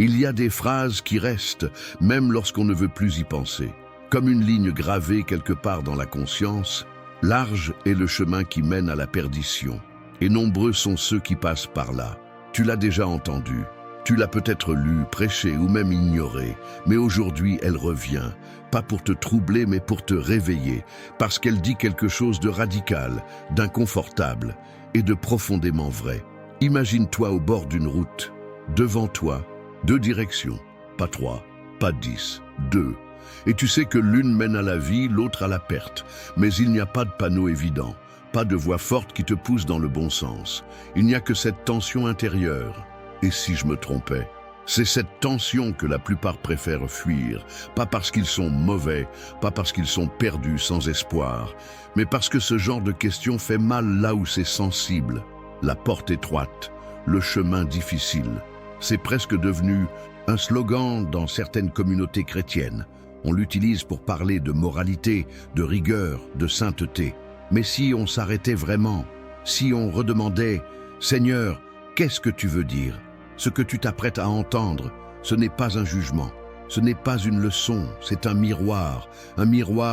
Il y a des phrases qui restent, même lorsqu'on ne veut plus y penser. Comme une ligne gravée quelque part dans la conscience, large est le chemin qui mène à la perdition, et nombreux sont ceux qui passent par là. Tu l'as déjà entendu, tu l'as peut-être lu, prêché ou même ignoré, mais aujourd'hui elle revient, pas pour te troubler mais pour te réveiller, parce qu'elle dit quelque chose de radical, d'inconfortable et de profondément vrai. Imagine-toi au bord d'une route, devant toi, 2 directions, pas 3, pas 10, 2. Et tu sais que l'une mène à la vie, l'autre à la perte. Mais il n'y a pas de panneau évident, pas de voix forte qui te pousse dans le bon sens. Il n'y a que cette tension intérieure. Et si je me trompais? C'est cette tension que la plupart préfèrent fuir, pas parce qu'ils sont mauvais, pas parce qu'ils sont perdus sans espoir, mais parce que ce genre de question fait mal là où c'est sensible. La porte étroite, le chemin difficile. C'est presque devenu un slogan dans certaines communautés chrétiennes. On l'utilise pour parler de moralité, de rigueur, de sainteté. Mais si on s'arrêtait vraiment, si on redemandait « Seigneur, qu'est-ce que tu veux dire ?» Ce que tu t'apprêtes à entendre, ce n'est pas un jugement, ce n'est pas une leçon, c'est un miroir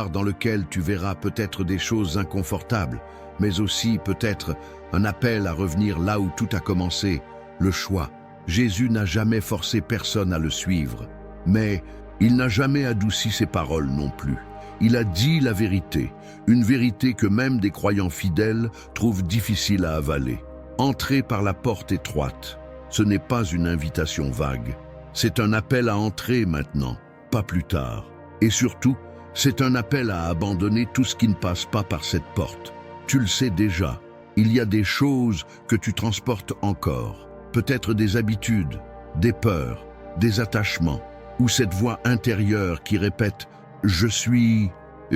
dans lequel tu verras peut-être des choses inconfortables, mais aussi peut-être un appel à revenir là où tout a commencé, le choix. Jésus n'a jamais forcé personne à le suivre, mais il n'a jamais adouci ses paroles non plus. Il a dit la vérité, une vérité que même des croyants fidèles trouvent difficile à avaler. Entrer par la porte étroite, ce n'est pas une invitation vague. C'est un appel à entrer maintenant, pas plus tard. Et surtout, c'est un appel à abandonner tout ce qui ne passe pas par cette porte. Tu le sais déjà, il y a des choses que tu transportes encore. Peut-être des habitudes, des peurs, des attachements, ou cette voix intérieure qui répète « Je suis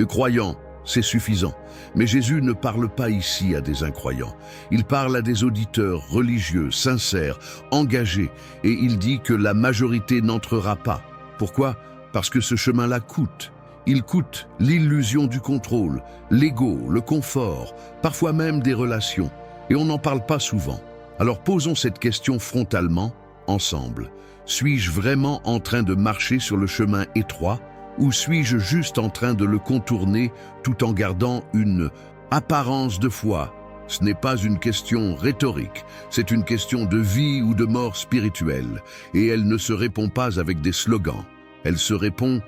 croyant ». C'est suffisant. Mais Jésus ne parle pas ici à des incroyants. Il parle à des auditeurs religieux, sincères, engagés, et il dit que la majorité n'entrera pas. Pourquoi? Parce que ce chemin-là coûte. Il coûte l'illusion du contrôle, l'ego, le confort, parfois même des relations. Et on n'en parle pas souvent. Alors posons cette question frontalement, ensemble. Suis-je vraiment en train de marcher sur le chemin étroit? Ou suis-je juste en train de le contourner tout en gardant une apparence de foi? Ce n'est pas une question rhétorique, c'est une question de vie ou de mort spirituelle. Et elle ne se répond pas avec des slogans. Elle se répond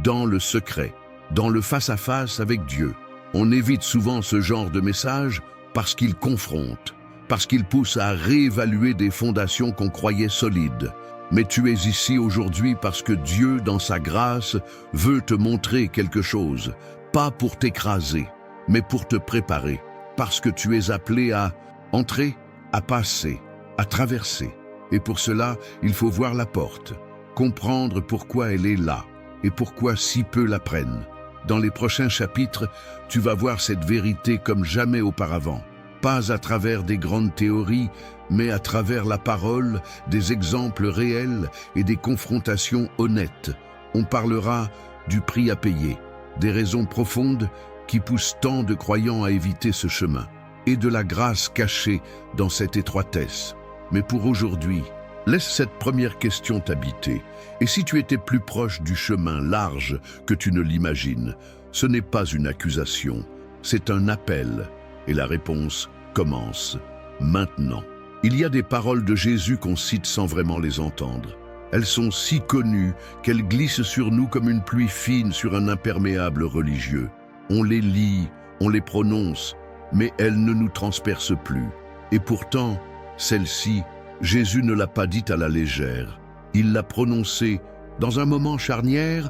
dans le secret, dans le face-à-face avec Dieu. On évite souvent ce genre de message parce qu'il confronte, parce qu'il pousse à réévaluer des fondations qu'on croyait solides. Mais tu es ici aujourd'hui parce que Dieu, dans sa grâce, veut te montrer quelque chose, pas pour t'écraser, mais pour te préparer, parce que tu es appelé à entrer, à passer, à traverser. Et pour cela, il faut voir la porte, comprendre pourquoi elle est là, et pourquoi si peu la prennent. Dans les prochains chapitres, tu vas voir cette vérité comme jamais auparavant. Pas à travers des grandes théories, mais à travers la parole, des exemples réels et des confrontations honnêtes. On parlera du prix à payer, des raisons profondes qui poussent tant de croyants à éviter ce chemin, et de la grâce cachée dans cette étroitesse. Mais pour aujourd'hui, laisse cette première question t'habiter. Et si tu étais plus proche du chemin large que tu ne l'imagines, ce n'est pas une accusation, c'est un appel. Et la réponse commence maintenant. Il y a des paroles de Jésus qu'on cite sans vraiment les entendre. Elles sont si connues qu'elles glissent sur nous comme une pluie fine sur un imperméable religieux. On les lit, on les prononce, mais elles ne nous transpercent plus. Et pourtant, celle-ci, Jésus ne l'a pas dite à la légère. Il l'a prononcée dans un moment charnière,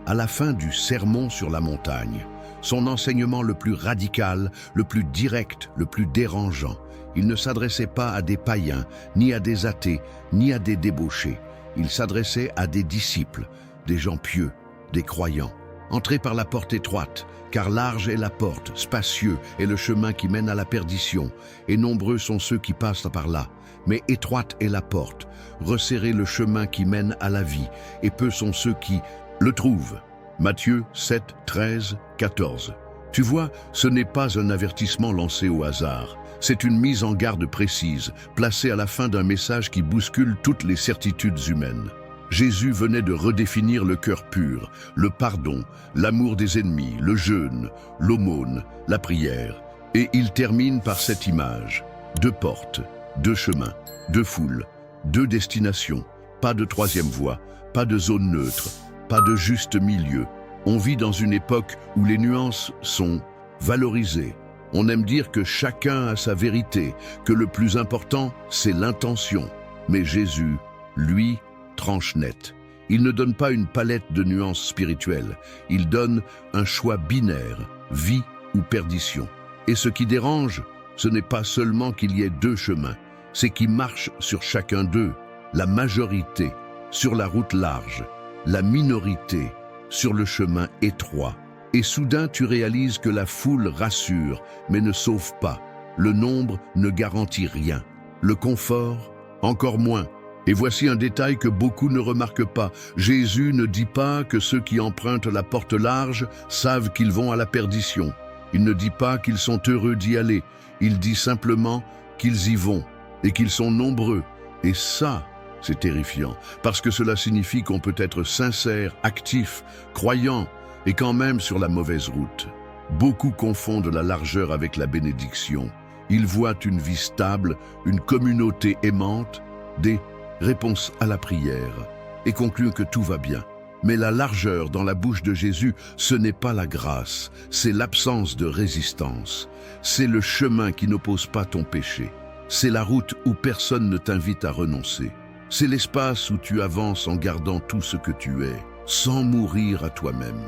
à la fin du sermon sur la montagne. Son enseignement le plus radical, le plus direct, le plus dérangeant. Il ne s'adressait pas à des païens, ni à des athées, ni à des débauchés. Il s'adressait à des disciples, des gens pieux, des croyants. Entrez par la porte étroite, car large est la porte, spacieux est le chemin qui mène à la perdition, et nombreux sont ceux qui passent par là. Mais étroite est la porte, resserrez le chemin qui mène à la vie, et peu sont ceux qui le trouvent. Matthieu 7, 13, 14. Tu vois, ce n'est pas un avertissement lancé au hasard. C'est une mise en garde précise, placée à la fin d'un message qui bouscule toutes les certitudes humaines. Jésus venait de redéfinir le cœur pur, le pardon, l'amour des ennemis, le jeûne, l'aumône, la prière. Et il termine par cette image. 2 portes, 2 chemins, 2 foules, 2 destinations, pas de troisième voie, pas de zone neutre, pas de juste milieu. On vit dans une époque où les nuances sont valorisées. On aime dire que chacun a sa vérité, que le plus important, c'est l'intention. Mais Jésus, lui, tranche net. Il ne donne pas une palette de nuances spirituelles. Il donne un choix binaire, vie ou perdition. Et ce qui dérange, ce n'est pas seulement qu'il y ait 2 chemins, c'est qu'il marche sur chacun d'eux. La majorité sur la route large, la minorité sur le chemin étroit. Et soudain tu réalises que la foule rassure, mais ne sauve pas. Le nombre ne garantit rien. Le confort, encore moins. Et voici un détail que beaucoup ne remarquent pas. Jésus ne dit pas que ceux qui empruntent la porte large savent qu'ils vont à la perdition. Il ne dit pas qu'ils sont heureux d'y aller. Il dit simplement qu'ils y vont et qu'ils sont nombreux. Et ça, c'est terrifiant, parce que cela signifie qu'on peut être sincère, actif, croyant, et quand même sur la mauvaise route. Beaucoup confondent la largeur avec la bénédiction. Ils voient une vie stable, une communauté aimante, des réponses à la prière, et concluent que tout va bien. Mais la largeur dans la bouche de Jésus, ce n'est pas la grâce, c'est l'absence de résistance. C'est le chemin qui n'oppose pas ton péché. C'est la route où personne ne t'invite à renoncer. C'est l'espace où tu avances en gardant tout ce que tu es, sans mourir à toi-même.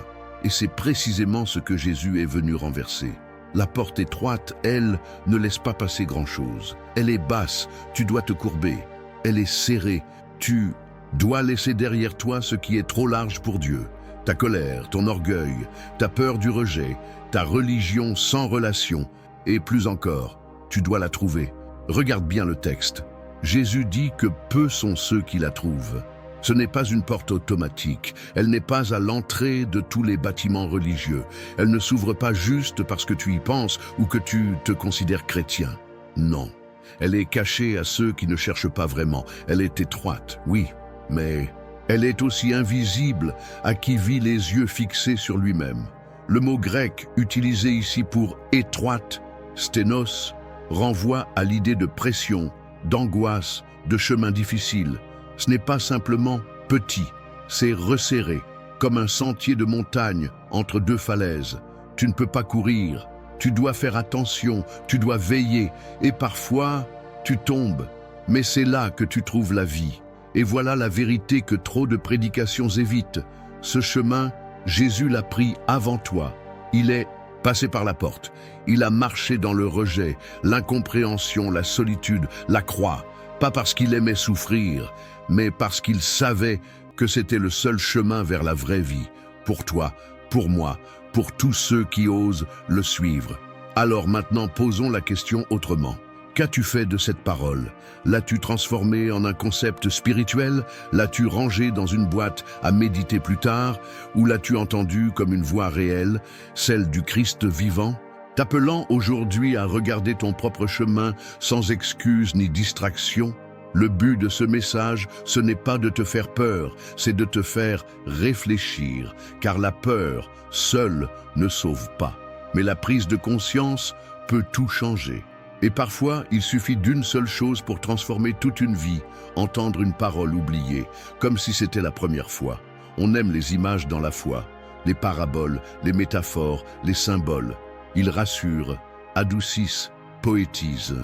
Et c'est précisément ce que Jésus est venu renverser. La porte étroite, elle, ne laisse pas passer grand-chose. Elle est basse, tu dois te courber. Elle est serrée, tu dois laisser derrière toi ce qui est trop large pour Dieu. Ta colère, ton orgueil, ta peur du rejet, ta religion sans relation. Et plus encore, tu dois la trouver. Regarde bien le texte. Jésus dit que peu sont ceux qui la trouvent. Ce n'est pas une porte automatique, elle n'est pas à l'entrée de tous les bâtiments religieux. Elle ne s'ouvre pas juste parce que tu y penses ou que tu te considères chrétien. Non, elle est cachée à ceux qui ne cherchent pas vraiment. Elle est étroite, oui, mais elle est aussi invisible à qui vit les yeux fixés sur lui-même. Le mot grec utilisé ici pour étroite, sténos, renvoie à l'idée de pression, d'angoisse, de chemin difficile. Ce n'est pas simplement petit, c'est resserré, comme un sentier de montagne entre 2 falaises. Tu ne peux pas courir, tu dois faire attention, tu dois veiller, et parfois, tu tombes. Mais c'est là que tu trouves la vie. Et voilà la vérité que trop de prédications évitent. Ce chemin, Jésus l'a pris avant toi. Il est passé par la porte. Il a marché dans le rejet, l'incompréhension, la solitude, la croix. Pas parce qu'il aimait souffrir, mais parce qu'il savait que c'était le seul chemin vers la vraie vie, pour toi, pour moi, pour tous ceux qui osent le suivre. Alors maintenant, posons la question autrement. Qu'as-tu fait de cette parole? L'as-tu transformée en un concept spirituel? L'as-tu rangée dans une boîte à méditer plus tard? Ou l'as-tu entendue comme une voix réelle, celle du Christ vivant? T'appelant aujourd'hui à regarder ton propre chemin sans excuse ni distraction? Le but de ce message, ce n'est pas de te faire peur, c'est de te faire réfléchir, car la peur, seule, ne sauve pas. Mais la prise de conscience peut tout changer. Et parfois, il suffit d'une seule chose pour transformer toute une vie, entendre une parole oubliée, comme si c'était la première fois. On aime les images dans la foi, les paraboles, les métaphores, les symboles. Ils rassurent, adoucissent, poétisent.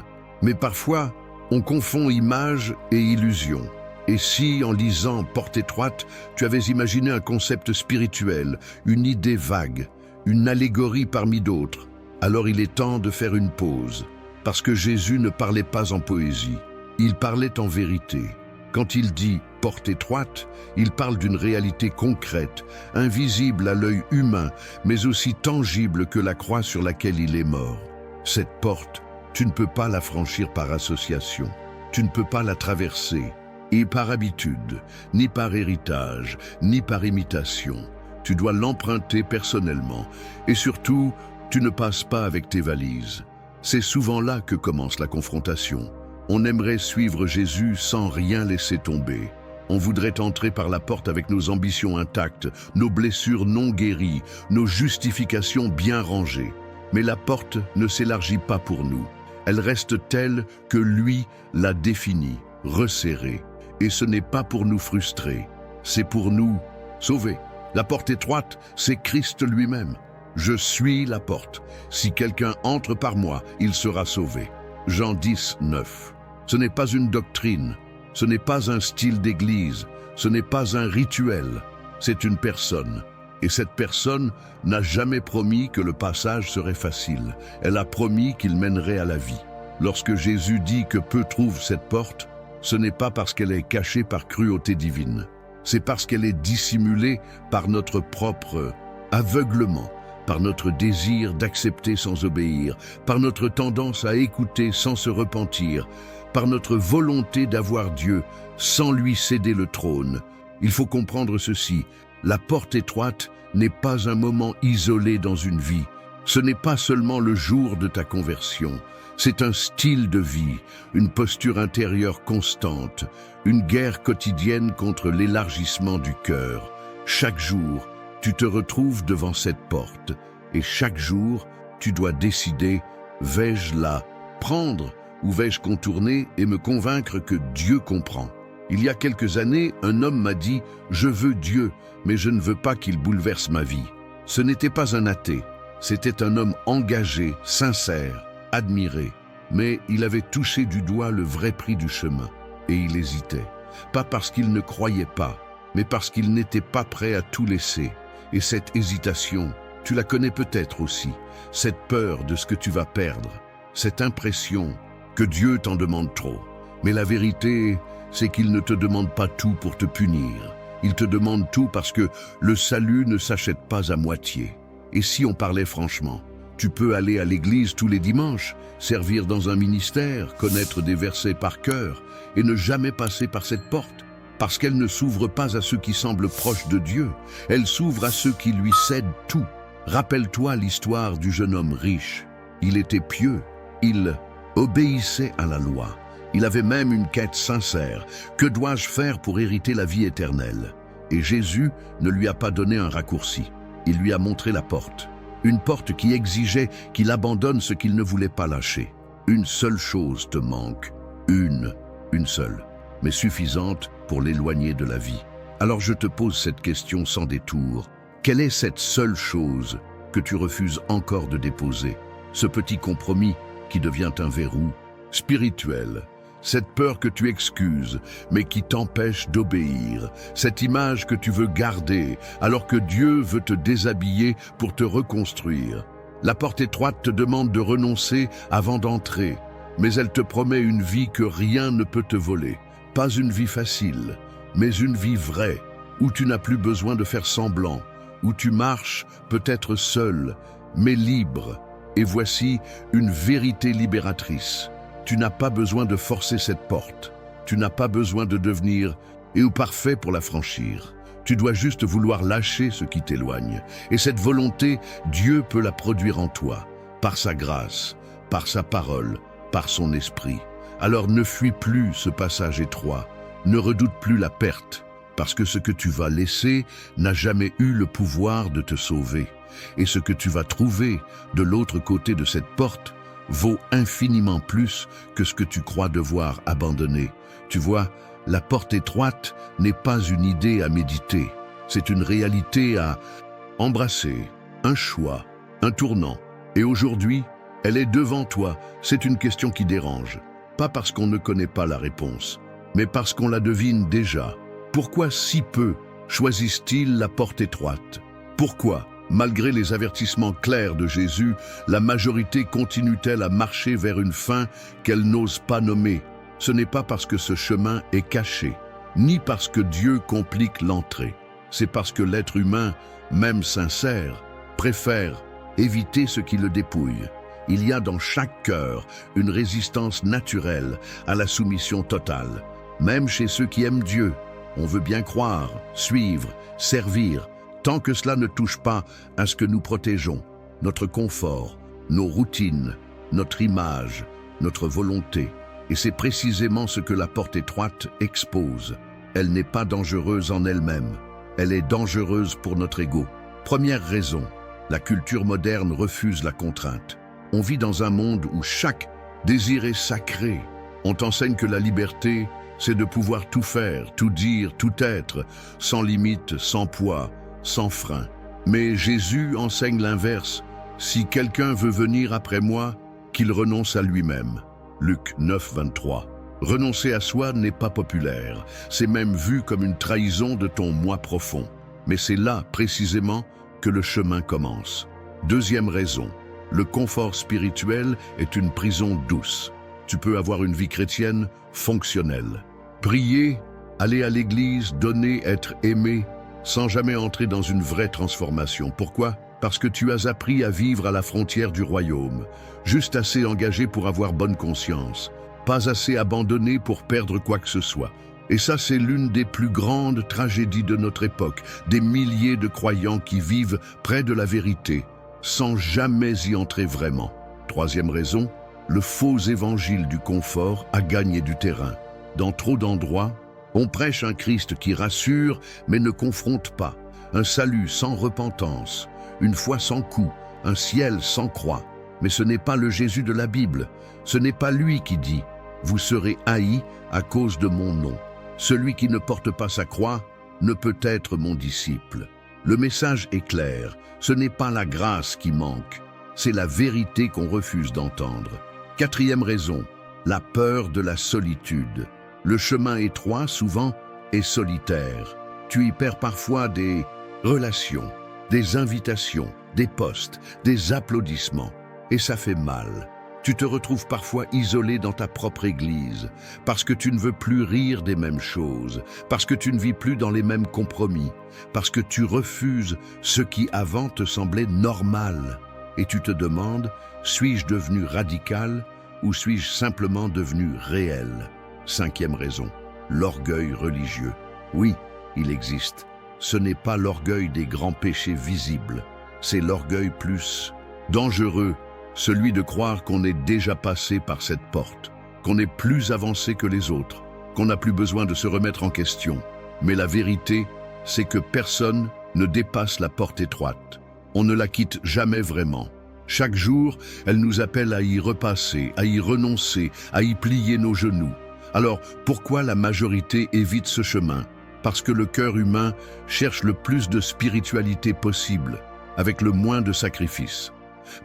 Mais parfois, on confond image et illusion. Et si, en lisant Porte étroite, tu avais imaginé un concept spirituel, une idée vague, une allégorie parmi d'autres, alors il est temps de faire une pause. Parce que Jésus ne parlait pas en poésie, il parlait en vérité. Quand il dit « porte étroite », il parle d'une réalité concrète, invisible à l'œil humain, mais aussi tangible que la croix sur laquelle il est mort. Cette porte, tu ne peux pas la franchir par association, tu ne peux pas la traverser, et par habitude, ni par héritage, ni par imitation. Tu dois l'emprunter personnellement, et surtout, tu ne passes pas avec tes valises. C'est souvent là que commence la confrontation. On aimerait suivre Jésus sans rien laisser tomber. On voudrait entrer par la porte avec nos ambitions intactes, nos blessures non guéries, nos justifications bien rangées. Mais la porte ne s'élargit pas pour nous. Elle reste telle que lui l'a définie, resserrée. Et ce n'est pas pour nous frustrer, c'est pour nous sauver. La porte étroite, c'est Christ lui-même. Je suis la porte. Si quelqu'un entre par moi, il sera sauvé. Jean 10, 9. Ce n'est pas une doctrine, ce n'est pas un style d'église, ce n'est pas un rituel, c'est une personne. Et cette personne n'a jamais promis que le passage serait facile. Elle a promis qu'il mènerait à la vie. Lorsque Jésus dit que peu trouvent cette porte, ce n'est pas parce qu'elle est cachée par cruauté divine. C'est parce qu'elle est dissimulée par notre propre aveuglement, par notre désir d'accepter sans obéir, par notre tendance à écouter sans se repentir, par notre volonté d'avoir Dieu sans lui céder le trône. Il faut comprendre ceci, la porte étroite n'est pas un moment isolé dans une vie. Ce n'est pas seulement le jour de ta conversion, c'est un style de vie, une posture intérieure constante, une guerre quotidienne contre l'élargissement du cœur. Chaque jour, tu te retrouves devant cette porte, et chaque jour, tu dois décider, vais-je la prendre ou vais-je contourner et me convaincre que Dieu comprend? Il y a quelques années, un homme m'a dit « Je veux Dieu, mais je ne veux pas qu'il bouleverse ma vie ». Ce n'était pas un athée, c'était un homme engagé, sincère, admiré. Mais il avait touché du doigt le vrai prix du chemin, et il hésitait. Pas parce qu'il ne croyait pas, mais parce qu'il n'était pas prêt à tout laisser. Et cette hésitation, tu la connais peut-être aussi, cette peur de ce que tu vas perdre, cette impression que Dieu t'en demande trop. Mais la vérité, c'est qu'il ne te demande pas tout pour te punir. Il te demande tout parce que le salut ne s'achète pas à moitié. Et si on parlait franchement, tu peux aller à l'église tous les dimanches, servir dans un ministère, connaître des versets par cœur et ne jamais passer par cette porte. Parce qu'elle ne s'ouvre pas à ceux qui semblent proches de Dieu, elle s'ouvre à ceux qui lui cèdent tout. Rappelle-toi l'histoire du jeune homme riche. Il était pieux, il obéissait à la loi. Il avait même une quête sincère. Que dois-je faire pour hériter la vie éternelle? Et Jésus ne lui a pas donné un raccourci. Il lui a montré la porte. Une porte qui exigeait qu'il abandonne ce qu'il ne voulait pas lâcher. Une seule chose te manque. Une seule, mais suffisante pour l'éloigner de la vie. Alors je te pose cette question sans détour. Quelle est cette seule chose que tu refuses encore de déposer? Ce petit compromis qui devient un verrou spirituel. Cette peur que tu excuses, mais qui t'empêche d'obéir. Cette image que tu veux garder, alors que Dieu veut te déshabiller pour te reconstruire. La porte étroite te demande de renoncer avant d'entrer, mais elle te promet une vie que rien ne peut te voler. Pas une vie facile, mais une vie vraie, où tu n'as plus besoin de faire semblant, où tu marches peut-être seul, mais libre. Et voici une vérité libératrice. Tu n'as pas besoin de forcer cette porte. Tu n'as pas besoin de devenir parfait pour la franchir. Tu dois juste vouloir lâcher ce qui t'éloigne. Et cette volonté, Dieu peut la produire en toi, par sa grâce, par sa parole, par son esprit. Alors ne fuis plus ce passage étroit. Ne redoute plus la perte, parce que ce que tu vas laisser n'a jamais eu le pouvoir de te sauver. Et ce que tu vas trouver de l'autre côté de cette porte vaut infiniment plus que ce que tu crois devoir abandonner. Tu vois, la porte étroite n'est pas une idée à méditer, c'est une réalité à embrasser, un choix, un tournant. Et aujourd'hui, elle est devant toi, c'est une question qui dérange. Pas parce qu'on ne connaît pas la réponse, mais parce qu'on la devine déjà. Pourquoi si peu choisissent-ils la porte étroite? Pourquoi, malgré les avertissements clairs de Jésus, la majorité continue-t-elle à marcher vers une fin qu'elle n'ose pas nommer? Ce n'est pas parce que ce chemin est caché, ni parce que Dieu complique l'entrée. C'est parce que l'être humain, même sincère, préfère éviter ce qui le dépouille. Il y a dans chaque cœur une résistance naturelle à la soumission totale. Même chez ceux qui aiment Dieu, on veut bien croire, suivre, servir, tant que cela ne touche pas à ce que nous protégeons, notre confort, nos routines, notre image, notre volonté. Et c'est précisément ce que la porte étroite expose. Elle n'est pas dangereuse en elle-même. Elle est dangereuse pour notre ego. Première raison, la culture moderne refuse la contrainte. On vit dans un monde où chaque désir est sacré. On t'enseigne que la liberté, c'est de pouvoir tout faire, tout dire, tout être, sans limite, sans poids, sans frein. Mais Jésus enseigne l'inverse. Si quelqu'un veut venir après moi, qu'il renonce à lui-même. Luc 9, 23. Renoncer à soi n'est pas populaire. C'est même vu comme une trahison de ton moi profond. Mais c'est là, précisément, que le chemin commence. Deuxième raison, le confort spirituel est une prison douce. Tu peux avoir une vie chrétienne fonctionnelle. Prier, aller à l'église, donner, être aimé, sans jamais entrer dans une vraie transformation. Pourquoi ? Parce que tu as appris à vivre à la frontière du royaume, juste assez engagé pour avoir bonne conscience, pas assez abandonné pour perdre quoi que ce soit. Et ça, c'est l'une des plus grandes tragédies de notre époque, des milliers de croyants qui vivent près de la vérité, sans jamais y entrer vraiment. Troisième raison, le faux évangile du confort a gagné du terrain. Dans trop d'endroits, on prêche un Christ qui rassure, mais ne confronte pas, un salut sans repentance, une foi sans coup, un ciel sans croix. Mais ce n'est pas le Jésus de la Bible, ce n'est pas lui qui dit « Vous serez haïs à cause de mon nom ». Celui qui ne porte pas sa croix ne peut être mon disciple. Le message est clair, ce n'est pas la grâce qui manque, c'est la vérité qu'on refuse d'entendre. Quatrième raison, la peur de la solitude. Le chemin étroit, souvent, est solitaire. Tu y perds parfois des relations, des invitations, des postes, des applaudissements, et ça fait mal. Tu te retrouves parfois isolé dans ta propre église, parce que tu ne veux plus rire des mêmes choses, parce que tu ne vis plus dans les mêmes compromis, parce que tu refuses ce qui avant te semblait normal. Et tu te demandes, suis-je devenu radical ou suis-je simplement devenu réel? Cinquième raison, l'orgueil religieux. Oui, il existe. Ce n'est pas l'orgueil des grands péchés visibles, c'est l'orgueil plus dangereux, celui de croire qu'on est déjà passé par cette porte, qu'on est plus avancé que les autres, qu'on n'a plus besoin de se remettre en question. Mais la vérité, c'est que personne ne dépasse la porte étroite. On ne la quitte jamais vraiment. Chaque jour, elle nous appelle à y repasser, à y renoncer, à y plier nos genoux. Alors, pourquoi la majorité évite ce chemin? Parce que le cœur humain cherche le plus de spiritualité possible, avec le moins de sacrifices.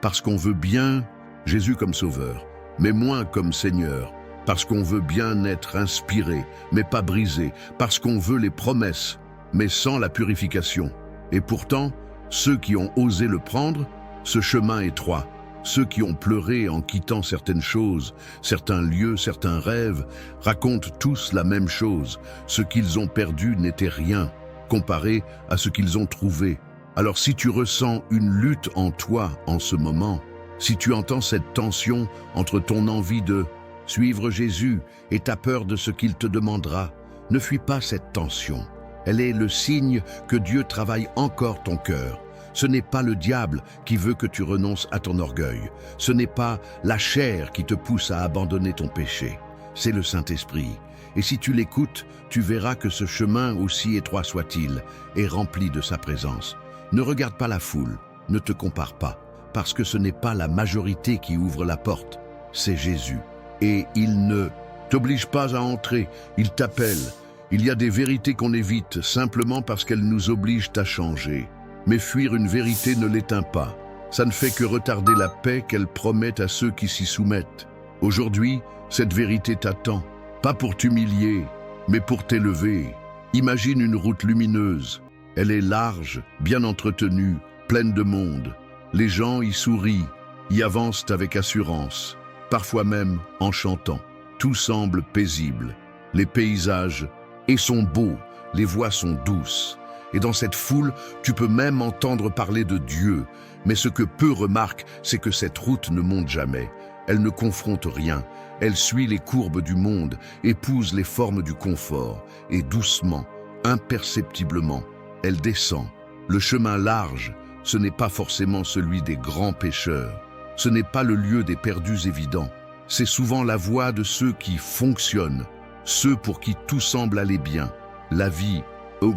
Parce qu'on veut bien Jésus comme sauveur, mais moins comme Seigneur. Parce qu'on veut bien être inspiré, mais pas brisé. Parce qu'on veut les promesses, mais sans la purification. Et pourtant, ceux qui ont osé le prendre, ce chemin étroit, ceux qui ont pleuré en quittant certaines choses, certains lieux, certains rêves, racontent tous la même chose. Ce qu'ils ont perdu n'était rien, comparé à ce qu'ils ont trouvé. Alors si tu ressens une lutte en toi en ce moment, si tu entends cette tension entre ton envie de suivre Jésus et ta peur de ce qu'il te demandera, ne fuis pas cette tension. Elle est le signe que Dieu travaille encore ton cœur. Ce n'est pas le diable qui veut que tu renonces à ton orgueil. Ce n'est pas la chair qui te pousse à abandonner ton péché. C'est le Saint-Esprit. Et si tu l'écoutes, tu verras que ce chemin, aussi étroit soit-il, est rempli de sa présence. Ne regarde pas la foule, ne te compare pas, parce que ce n'est pas la majorité qui ouvre la porte, c'est Jésus. Et il ne t'oblige pas à entrer, il t'appelle. Il y a des vérités qu'on évite simplement parce qu'elles nous obligent à changer. Mais fuir une vérité ne l'éteint pas. Ça ne fait que retarder la paix qu'elle promet à ceux qui s'y soumettent. Aujourd'hui, cette vérité t'attend, pas pour t'humilier, mais pour t'élever. Imagine une route lumineuse. Elle est large, bien entretenue, pleine de monde. Les gens y sourient, y avancent avec assurance, parfois même en chantant. Tout semble paisible. Les paysages sont beaux, les voix sont douces. Et dans cette foule, tu peux même entendre parler de Dieu. Mais ce que peu remarquent, c'est que cette route ne monte jamais. Elle ne confronte rien. Elle suit les courbes du monde, épouse les formes du confort. Et doucement, imperceptiblement, elle descend. Le chemin large, ce n'est pas forcément celui des grands pécheurs. Ce n'est pas le lieu des perdus évidents. C'est souvent la voie de ceux qui fonctionnent, ceux pour qui tout semble aller bien. la vie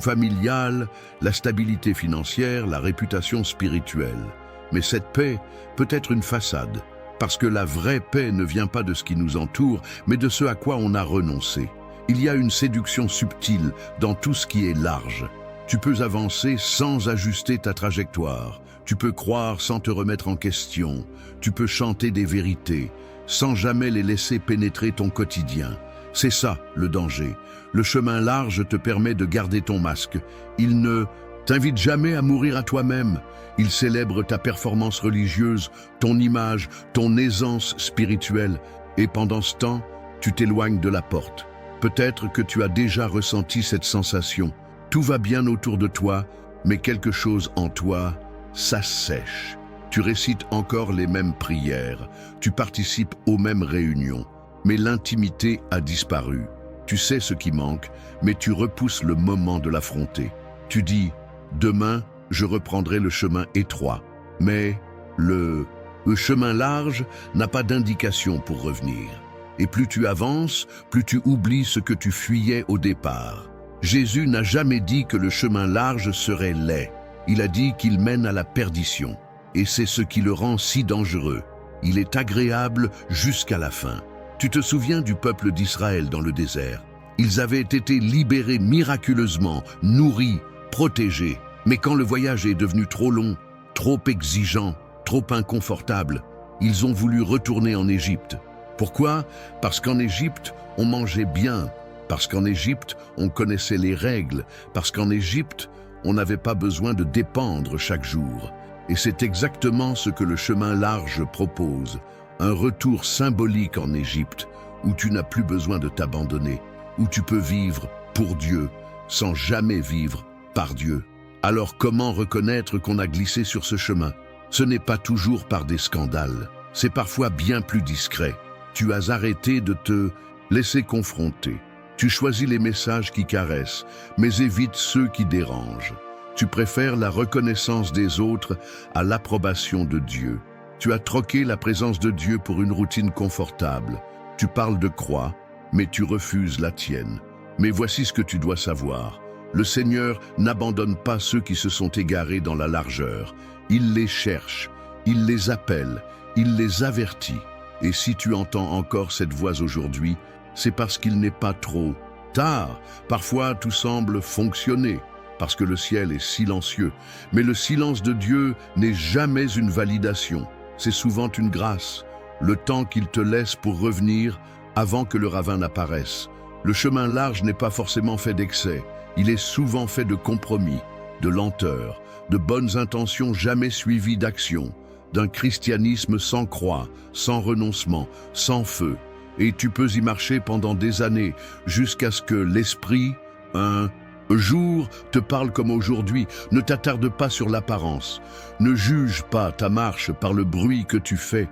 familiale, la stabilité financière, la réputation spirituelle. Mais cette paix peut être une façade, parce que la vraie paix ne vient pas de ce qui nous entoure, mais de ce à quoi on a renoncé. Il y a une séduction subtile dans tout ce qui est large. Tu peux avancer sans ajuster ta trajectoire. Tu peux croire sans te remettre en question. Tu peux chanter des vérités, sans jamais les laisser pénétrer ton quotidien. C'est ça, le danger. Le chemin large te permet de garder ton masque. Il ne t'invite jamais à mourir à toi-même. Il célèbre ta performance religieuse, ton image, ton aisance spirituelle. Et pendant ce temps, tu t'éloignes de la porte. Peut-être que tu as déjà ressenti cette sensation. Tout va bien autour de toi, mais quelque chose en toi s'assèche. Tu récites encore les mêmes prières, tu participes aux mêmes réunions, mais l'intimité a disparu. Tu sais ce qui manque, mais tu repousses le moment de l'affronter. Tu dis « Demain, je reprendrai le chemin étroit ». Mais le chemin large n'a pas d'indication pour revenir. Et plus tu avances, plus tu oublies ce que tu fuyais au départ. Jésus n'a jamais dit que le chemin large serait laid. Il a dit qu'il mène à la perdition. Et c'est ce qui le rend si dangereux. Il est agréable jusqu'à la fin. Tu te souviens du peuple d'Israël dans le désert? Ils avaient été libérés miraculeusement, nourris, protégés. Mais quand le voyage est devenu trop long, trop exigeant, trop inconfortable, ils ont voulu retourner en Égypte. Pourquoi? Parce qu'en Égypte, on mangeait bien. Parce qu'en Égypte, on connaissait les règles. Parce qu'en Égypte, on n'avait pas besoin de dépendre chaque jour. Et c'est exactement ce que le chemin large propose. Un retour symbolique en Égypte, où tu n'as plus besoin de t'abandonner, où tu peux vivre pour Dieu, sans jamais vivre par Dieu. Alors comment reconnaître qu'on a glissé sur ce chemin? Ce n'est pas toujours par des scandales, c'est parfois bien plus discret. Tu as arrêté de te laisser confronter. Tu choisis les messages qui caressent, mais évites ceux qui dérangent. Tu préfères la reconnaissance des autres à l'approbation de Dieu. Tu as troqué la présence de Dieu pour une routine confortable. Tu parles de croix, mais tu refuses la tienne. Mais voici ce que tu dois savoir. Le Seigneur n'abandonne pas ceux qui se sont égarés dans la largeur. Il les cherche, il les appelle, il les avertit. Et si tu entends encore cette voix aujourd'hui, c'est parce qu'il n'est pas trop tard. Parfois, tout semble fonctionner, parce que le ciel est silencieux. Mais le silence de Dieu n'est jamais une validation. C'est souvent une grâce, le temps qu'il te laisse pour revenir avant que le ravin n'apparaisse. Le chemin large n'est pas forcément fait d'excès. Il est souvent fait de compromis, de lenteur, de bonnes intentions jamais suivies d'action, d'un christianisme sans croix, sans renoncement, sans feu. Et tu peux y marcher pendant des années, jusqu'à ce que l'esprit, un jour, te parle comme aujourd'hui. Ne t'attarde pas sur l'apparence. Ne juge pas ta marche par le bruit que tu fais.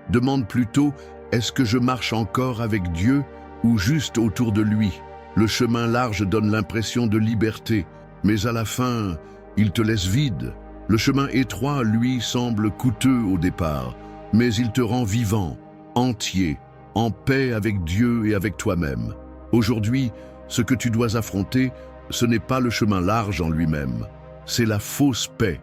Demande plutôt, est-ce que je marche encore avec Dieu ou juste autour de lui? Le chemin large donne l'impression de liberté, mais à la fin, il te laisse vide. Le chemin étroit, lui, semble coûteux au départ, mais il te rend vivant, entier, en paix avec Dieu et avec toi-même. Aujourd'hui, ce que tu dois affronter, ce n'est pas le chemin large en lui-même, c'est la fausse paix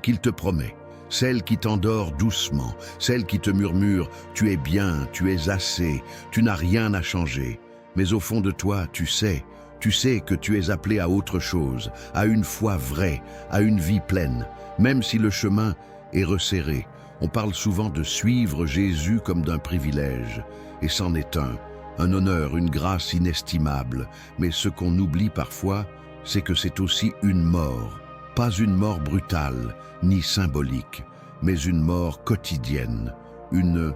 qu'il te promet. Celle qui t'endort doucement, celle qui te murmure « tu es bien, tu es assez, tu n'as rien à changer ». Mais au fond de toi, tu sais que tu es appelé à autre chose, à une foi vraie, à une vie pleine, même si le chemin est resserré. On parle souvent de suivre Jésus comme d'un privilège, et c'en est un honneur, une grâce inestimable. Mais ce qu'on oublie parfois, c'est que c'est aussi une mort, pas une mort brutale, ni symbolique, mais une mort quotidienne, une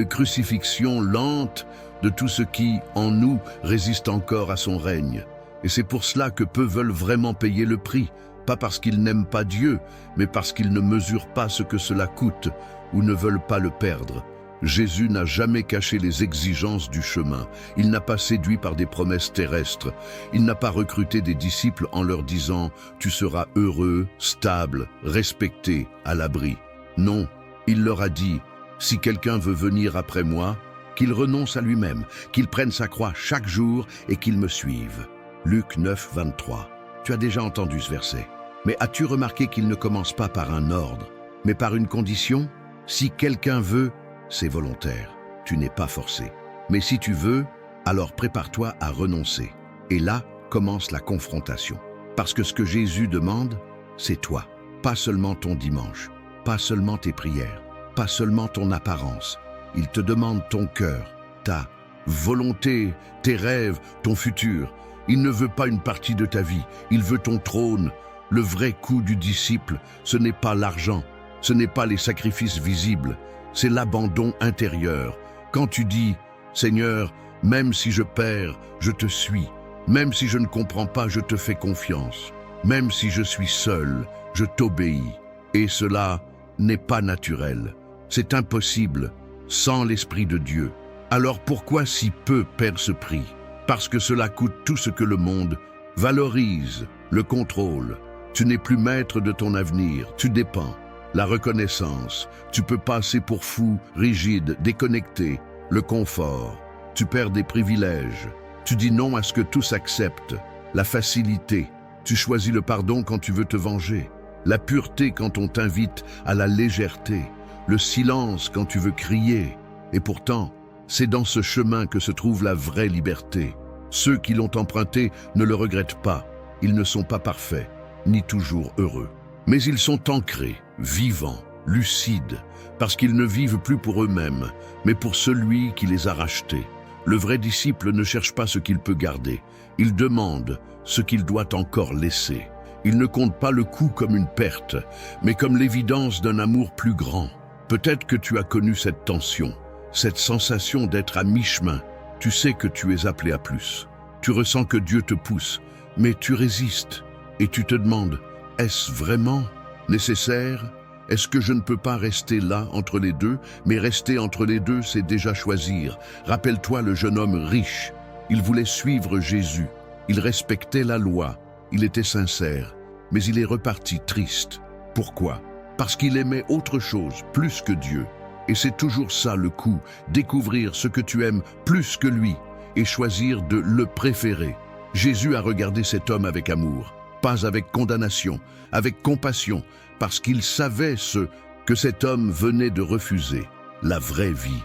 crucifixion lente de tout ce qui, en nous, résiste encore à son règne. Et c'est pour cela que peu veulent vraiment payer le prix, pas parce qu'ils n'aiment pas Dieu, mais parce qu'ils ne mesurent pas ce que cela coûte ou ne veulent pas le perdre. Jésus n'a jamais caché les exigences du chemin. Il n'a pas séduit par des promesses terrestres. Il n'a pas recruté des disciples en leur disant « Tu seras heureux, stable, respecté, à l'abri ». Non, il leur a dit « Si quelqu'un veut venir après moi, qu'il renonce à lui-même, qu'il prenne sa croix chaque jour et qu'il me suive ». Luc 9, 23. Tu as déjà entendu ce verset. Mais as-tu remarqué qu'il ne commence pas par un ordre, mais par une condition? Si quelqu'un veut, c'est volontaire. Tu n'es pas forcé. Mais si tu veux, alors prépare-toi à renoncer. Et là commence la confrontation. Parce que ce que Jésus demande, c'est toi. Pas seulement ton dimanche, pas seulement tes prières, pas seulement ton apparence. Il te demande ton cœur, ta volonté, tes rêves, ton futur. Il ne veut pas une partie de ta vie, il veut ton trône. Le vrai coût du disciple, ce n'est pas l'argent, ce n'est pas les sacrifices visibles, c'est l'abandon intérieur. Quand tu dis « Seigneur, même si je perds, je te suis. Même si je ne comprends pas, je te fais confiance. Même si je suis seul, je t'obéis. » Et cela n'est pas naturel. C'est impossible sans l'Esprit de Dieu. Alors pourquoi si peu perd ce prix? Parce que cela coûte tout ce que le monde valorise, le contrôle. Tu n'es plus maître de ton avenir, tu dépends. La reconnaissance, tu peux passer pour fou, rigide, déconnecté. Le confort, tu perds des privilèges. Tu dis non à ce que tous acceptent. La facilité, tu choisis le pardon quand tu veux te venger. La pureté quand on t'invite à la légèreté. Le silence quand tu veux crier. Et pourtant, c'est dans ce chemin que se trouve la vraie liberté. Ceux qui l'ont emprunté ne le regrettent pas. Ils ne sont pas parfaits, ni toujours heureux. Mais ils sont ancrés, vivants, lucides, parce qu'ils ne vivent plus pour eux-mêmes, mais pour celui qui les a rachetés. Le vrai disciple ne cherche pas ce qu'il peut garder. Il demande ce qu'il doit encore laisser. Il ne compte pas le coût comme une perte, mais comme l'évidence d'un amour plus grand. Peut-être que tu as connu cette tension, cette sensation d'être à mi-chemin. Tu sais que tu es appelé à plus. Tu ressens que Dieu te pousse, mais tu résistes. Et tu te demandes, est-ce vraiment nécessaire? Est-ce que je ne peux pas rester là entre les deux? Mais rester entre les deux, c'est déjà choisir. Rappelle-toi le jeune homme riche. Il voulait suivre Jésus. Il respectait la loi. Il était sincère. Mais il est reparti triste. Pourquoi? Parce qu'il aimait autre chose, plus que Dieu. Et c'est toujours ça le coup, découvrir ce que tu aimes plus que lui et choisir de le préférer. Jésus a regardé cet homme avec amour, pas avec condamnation, avec compassion, parce qu'il savait ce que cet homme venait de refuser, la vraie vie.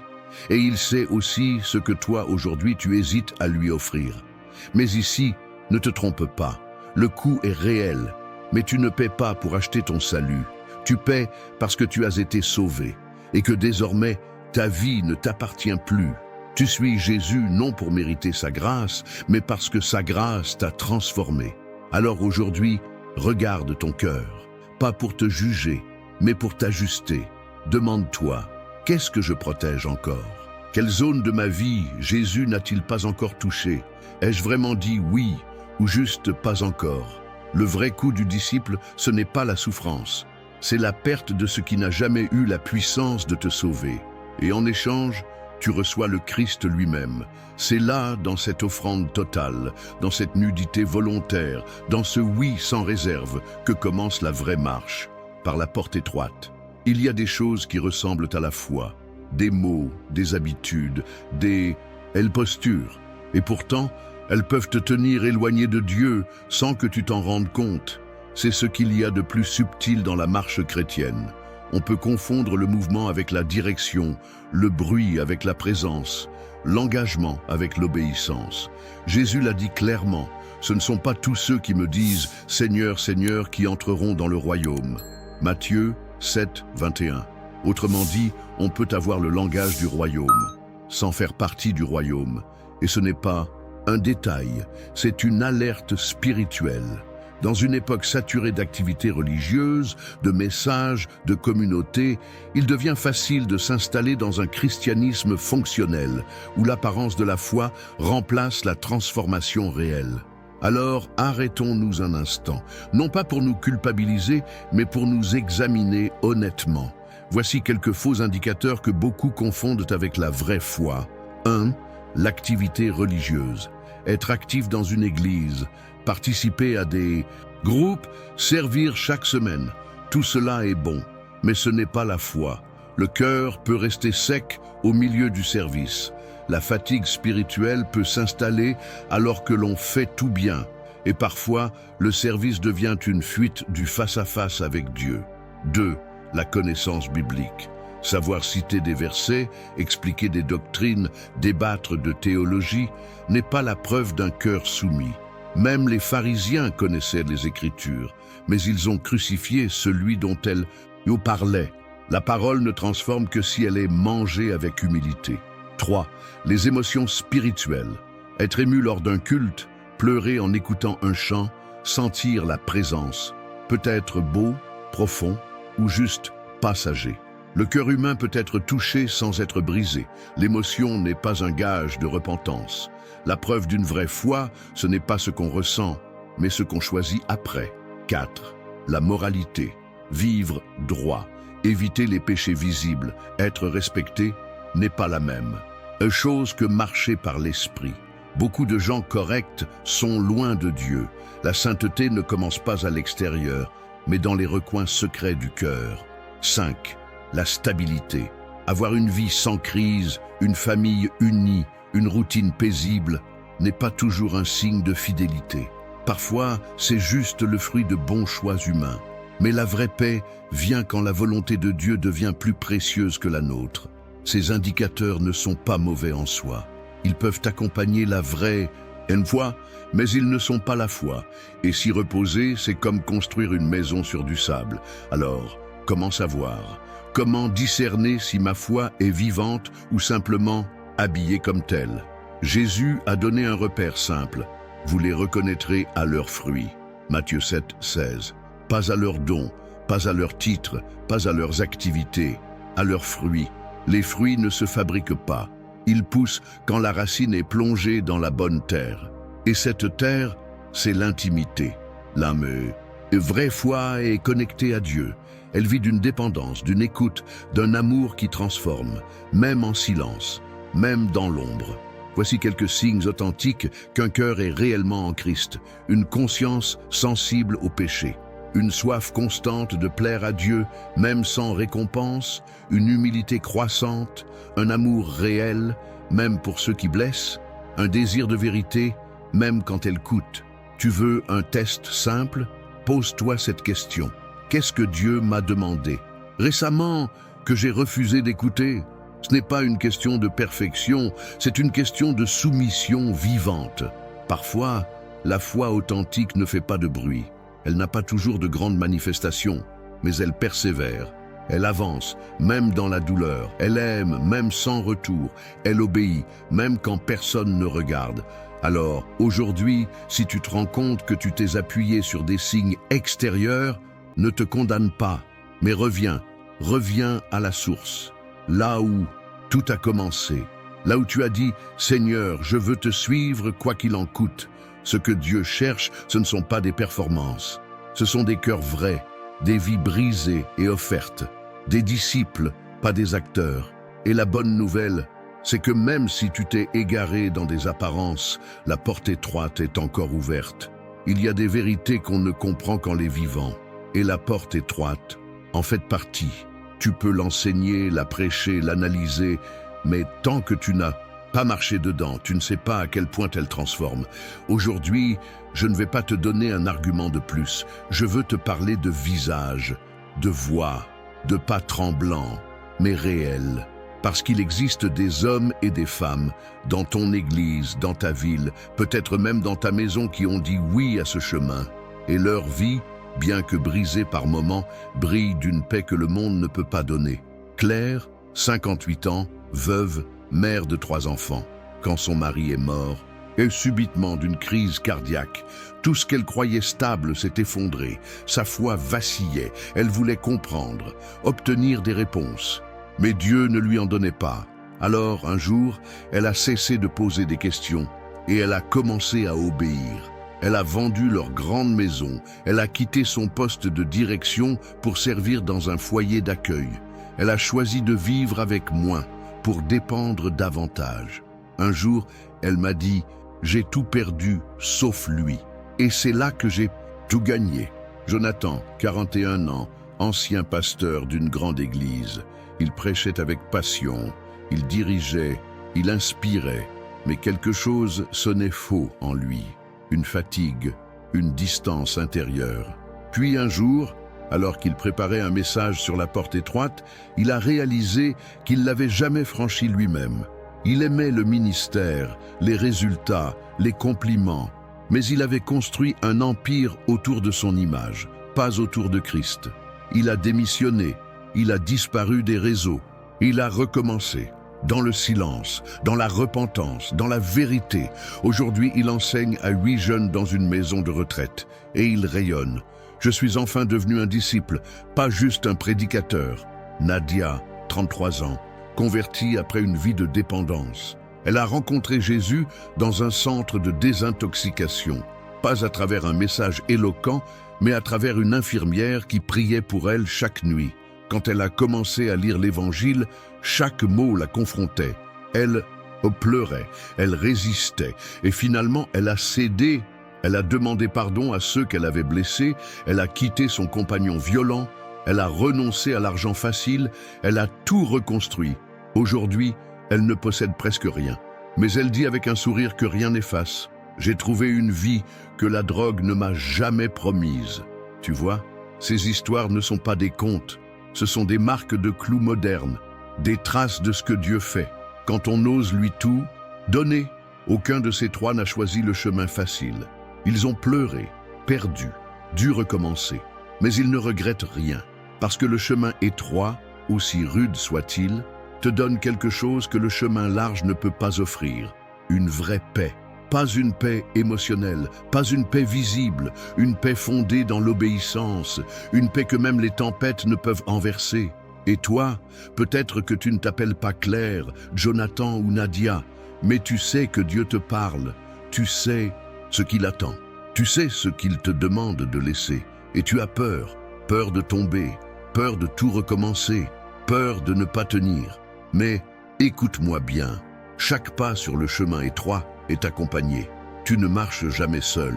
Et il sait aussi ce que toi, aujourd'hui, tu hésites à lui offrir. Mais ici, ne te trompe pas, le coût est réel, mais tu ne paies pas pour acheter ton salut. Tu paies parce que tu as été sauvé, et que désormais, ta vie ne t'appartient plus. Tu suis Jésus non pour mériter sa grâce, mais parce que sa grâce t'a transformé. Alors aujourd'hui, regarde ton cœur, pas pour te juger, mais pour t'ajuster. Demande-toi, qu'est-ce que je protège encore? Quelle zone de ma vie Jésus n'a-t-il pas encore touché? Ai-je vraiment dit oui ou juste pas encore? Le vrai coup du disciple, ce n'est pas la souffrance, c'est la perte de ce qui n'a jamais eu la puissance de te sauver. Et en échange, tu reçois le Christ lui-même. C'est là, dans cette offrande totale, dans cette nudité volontaire, dans ce oui sans réserve, que commence la vraie marche, par la porte étroite. Il y a des choses qui ressemblent à la foi, des mots, des habitudes, elles posturent. Et pourtant, elles peuvent te tenir éloigné de Dieu sans que tu t'en rendes compte. C'est ce qu'il y a de plus subtil dans la marche chrétienne. On peut confondre le mouvement avec la direction, le bruit avec la présence, l'engagement avec l'obéissance. Jésus l'a dit clairement, ce ne sont pas tous ceux qui me disent « Seigneur, Seigneur » qui entreront dans le royaume. Matthieu 7, 21. Autrement dit, on peut avoir le langage du royaume, sans faire partie du royaume. Et ce n'est pas un détail, c'est une alerte spirituelle. Dans une époque saturée d'activités religieuses, de messages, de communautés, il devient facile de s'installer dans un christianisme fonctionnel, où l'apparence de la foi remplace la transformation réelle. Alors arrêtons-nous un instant, non pas pour nous culpabiliser, mais pour nous examiner honnêtement. Voici quelques faux indicateurs que beaucoup confondent avec la vraie foi. 1. L'activité religieuse. Être actif dans une église, participer à des groupes, servir chaque semaine. Tout cela est bon, mais ce n'est pas la foi. Le cœur peut rester sec au milieu du service. la fatigue spirituelle peut s'installer alors que l'on fait tout bien, et parfois le service devient une fuite du face-à-face avec Dieu. 2. La connaissance biblique. Savoir citer des versets, expliquer des doctrines, débattre de théologie n'est pas la preuve d'un cœur soumis. Même les pharisiens connaissaient les Écritures, mais ils ont crucifié celui dont elles nous parlaient. La parole ne transforme que si elle est mangée avec humilité. 3. Les émotions spirituelles. Être ému lors d'un culte, pleurer en écoutant un chant, sentir la présence, peut être beau, profond ou juste passager. Le cœur humain peut être touché sans être brisé. L'émotion n'est pas un gage de repentance. La preuve d'une vraie foi, ce n'est pas ce qu'on ressent, mais ce qu'on choisit après. 4. La moralité. Vivre droit. Éviter les péchés visibles, être respecté, n'est pas la même chose que marcher par l'esprit. Beaucoup de gens corrects sont loin de Dieu. La sainteté ne commence pas à l'extérieur, mais dans les recoins secrets du cœur. 5. La stabilité. Avoir une vie sans crise, une famille unie, une routine paisible, n'est pas toujours un signe de fidélité. Parfois, c'est juste le fruit de bons choix humains. Mais la vraie paix vient quand la volonté de Dieu devient plus précieuse que la nôtre. Ces indicateurs ne sont pas mauvais en soi. Ils peuvent accompagner la vraie foi, mais ils ne sont pas la foi. Et s'y reposer, c'est comme construire une maison sur du sable. Alors, comment savoir? Comment discerner si ma foi est vivante ou simplement habillée comme telle? Jésus a donné un repère simple. Vous les reconnaîtrez à leurs fruits. Matthieu 7, 16. Pas à leurs dons, pas à leurs titres, pas à leurs activités, à leurs fruits. Les fruits ne se fabriquent pas. Ils poussent quand la racine est plongée dans la bonne terre. Et cette terre, c'est l'intimité. L'âme vraie foi est connectée à Dieu. Elle vit d'une dépendance, d'une écoute, d'un amour qui transforme, même en silence, même dans l'ombre. Voici quelques signes authentiques qu'un cœur est réellement en Christ. Une conscience sensible au péché. Une soif constante de plaire à Dieu, même sans récompense, une humilité croissante, un amour réel, même pour ceux qui blessent, un désir de vérité, même quand elle coûte. Tu veux un test simple? Pose-toi cette question. Qu'est-ce que Dieu m'a demandé récemment que j'ai refusé d'écouter? Ce n'est pas une question de perfection, c'est une question de soumission vivante. Parfois, la foi authentique ne fait pas de bruit. Elle n'a pas toujours de grandes manifestations, mais elle persévère. Elle avance, même dans la douleur. Elle aime, même sans retour. Elle obéit, même quand personne ne regarde. Alors, aujourd'hui, si tu te rends compte que tu t'es appuyé sur des signes extérieurs, ne te condamne pas, mais reviens à la source. Là où tout a commencé. Là où tu as dit « Seigneur, je veux te suivre quoi qu'il en coûte ». Ce que Dieu cherche, ce ne sont pas des performances. Ce sont des cœurs vrais, des vies brisées et offertes, des disciples, pas des acteurs. Et la bonne nouvelle, c'est que même si tu t'es égaré dans des apparences, la porte étroite est encore ouverte. Il y a des vérités qu'on ne comprend qu'en les vivant. Et la porte étroite en fait partie. Tu peux l'enseigner, la prêcher, l'analyser, mais tant que tu n'as pas marché dedans, tu ne sais pas à quel point elle transforme. Aujourd'hui, je ne vais pas te donner un argument de plus. Je veux te parler de visage, de voix, de pas tremblants, mais réels. Parce qu'il existe des hommes et des femmes dans ton église, dans ta ville, peut-être même dans ta maison qui ont dit oui à ce chemin. Et leur vie, bien que brisée par moments, brille d'une paix que le monde ne peut pas donner. Claire, 58 ans, veuve, mère de 3 enfants. Quand son mari est mort, et subitement d'une crise cardiaque, tout ce qu'elle croyait stable s'est effondré. Sa foi vacillait, elle voulait comprendre, obtenir des réponses. Mais Dieu ne lui en donnait pas. Alors, un jour, elle a cessé de poser des questions et elle a commencé à obéir. Elle a vendu leur grande maison, elle a quitté son poste de direction pour servir dans un foyer d'accueil. Elle a choisi de vivre avec moins, pour dépendre davantage. Un jour, elle m'a dit « J'ai tout perdu, sauf lui. » Et c'est là que j'ai tout gagné. Jonathan, 41 ans, ancien pasteur d'une grande église. Il prêchait avec passion, il dirigeait Il inspirait, mais quelque chose sonnait faux en lui. Une fatigue, une distance intérieure. Puis un jour, alors qu'il préparait un message sur la porte étroite, il a réalisé qu'il l'avait jamais franchi lui-même. Il aimait le ministère, les résultats, les compliments, mais il avait construit un empire autour de son image, pas autour de Christ. Il a démissionné, il a disparu des réseaux, il a recommencé. Dans le silence, dans la repentance, dans la vérité. Aujourd'hui, il enseigne à 8 jeunes dans une maison de retraite, et il rayonne. Je suis enfin devenu un disciple, pas juste un prédicateur. Nadia, 33 ans, convertie après une vie de dépendance. Elle a rencontré Jésus dans un centre de désintoxication, pas à travers un message éloquent, mais à travers une infirmière qui priait pour elle chaque nuit. Quand elle a commencé à lire l'Évangile, chaque mot la confrontait. Elle pleurait, elle résistait, et finalement elle a cédé. Elle a demandé pardon à ceux qu'elle avait blessés, elle a quitté son compagnon violent, elle a renoncé à l'argent facile, elle a tout reconstruit. Aujourd'hui, elle ne possède presque rien. Mais elle dit avec un sourire que rien n'efface. J'ai trouvé une vie que la drogue ne m'a jamais promise. Tu vois, ces histoires ne sont pas des contes. Ce sont des marques de clous modernes, des traces de ce que Dieu fait. Quand on ose lui tout, donner. Aucun de ces trois n'a choisi le chemin facile. Ils ont pleuré, perdu, dû recommencer. Mais ils ne regrettent rien, parce que le chemin étroit, aussi rude soit-il, te donne quelque chose que le chemin large ne peut pas offrir, une vraie paix. Pas une paix émotionnelle, pas une paix visible, une paix fondée dans l'obéissance, une paix que même les tempêtes ne peuvent renverser. Et toi, peut-être que tu ne t'appelles pas Claire, Jonathan ou Nadia, mais tu sais que Dieu te parle, tu sais ce qu'il attend, tu sais ce qu'il te demande de laisser, et tu as peur, peur de tomber, peur de tout recommencer, peur de ne pas tenir. Mais écoute-moi bien, chaque pas sur le chemin étroit est accompagné. Tu ne marches jamais seul.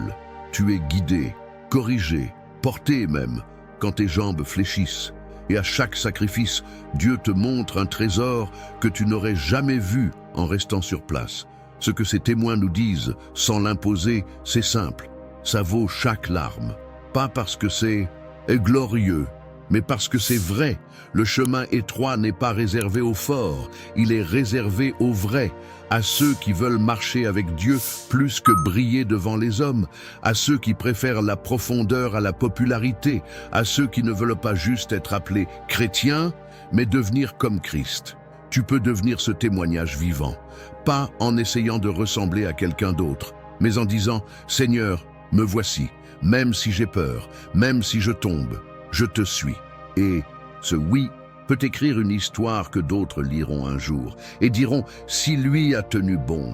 Tu es guidé, corrigé, porté même, quand tes jambes fléchissent. Et à chaque sacrifice, Dieu te montre un trésor que tu n'aurais jamais vu en restant sur place. Ce que ces témoins nous disent, sans l'imposer, c'est simple. Ça vaut chaque larme. Pas parce que c'est glorieux, mais parce que c'est vrai. Le chemin étroit n'est pas réservé aux forts, il est réservé aux vrais, à ceux qui veulent marcher avec Dieu plus que briller devant les hommes, à ceux qui préfèrent la profondeur à la popularité, à ceux qui ne veulent pas juste être appelés chrétiens, mais devenir comme Christ. Tu peux devenir ce témoignage vivant, pas en essayant de ressembler à quelqu'un d'autre, mais en disant « Seigneur, me voici, même si j'ai peur, même si je tombe, je te suis. » Et ce oui peut écrire une histoire que d'autres liront un jour et diront « Si lui a tenu bon,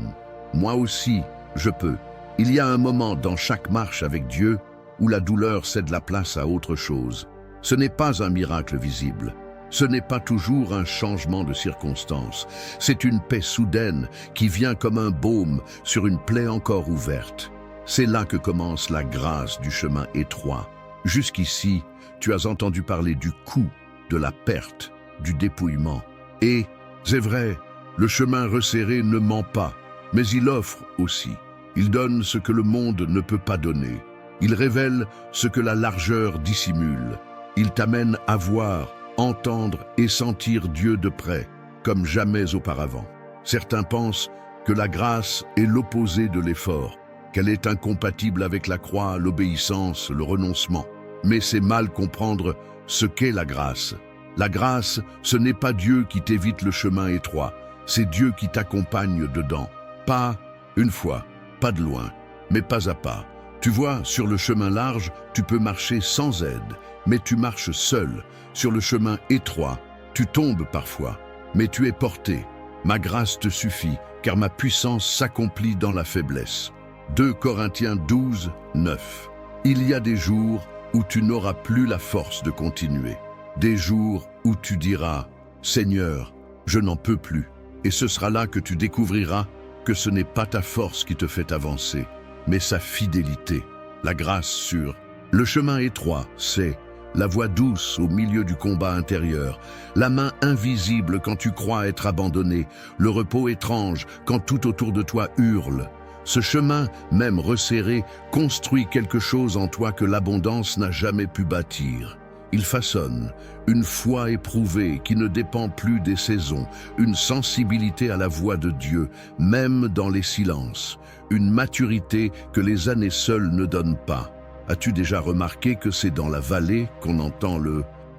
moi aussi, je peux. » Il y a un moment dans chaque marche avec Dieu où la douleur cède la place à autre chose. Ce n'est pas un miracle visible. Ce n'est pas toujours un changement de circonstance. C'est une paix soudaine qui vient comme un baume sur une plaie encore ouverte. C'est là que commence la grâce du chemin étroit. Jusqu'ici, tu as entendu parler du coût, de la perte, du dépouillement. Et, c'est vrai, le chemin resserré ne ment pas, mais il offre aussi. Il donne ce que le monde ne peut pas donner. Il révèle ce que la largeur dissimule. Il t'amène à voir, entendre et sentir Dieu de près, comme jamais auparavant. Certains pensent que la grâce est l'opposé de l'effort, qu'elle est incompatible avec la croix, l'obéissance, le renoncement. Mais c'est mal comprendre ce qu'est la grâce. La grâce, ce n'est pas Dieu qui t'évite le chemin étroit, c'est Dieu qui t'accompagne dedans. Pas une fois, pas de loin, mais pas à pas. Tu vois, sur le chemin large, tu peux marcher sans aide, mais tu marches seul. Sur le chemin étroit, tu tombes parfois, mais tu es porté. Ma grâce te suffit, car ma puissance s'accomplit dans la faiblesse. 2 Corinthiens 12, 9. Il y a des jours où tu n'auras plus la force de continuer. Des jours où tu diras « Seigneur, je n'en peux plus ». Et ce sera là que tu découvriras que ce n'est pas ta force qui te fait avancer, mais sa fidélité. La grâce sur le chemin étroit, c'est la voix douce au milieu du combat intérieur, la main invisible quand tu crois être abandonné, le repos étrange quand tout autour de toi hurle. Ce chemin, même resserré, construit quelque chose en toi que l'abondance n'a jamais pu bâtir. Il façonne une foi éprouvée qui ne dépend plus des saisons, une sensibilité à la voix de Dieu, même dans les silences, une maturité que les années seules ne donnent pas. As-tu déjà remarqué que c'est dans la vallée qu'on entend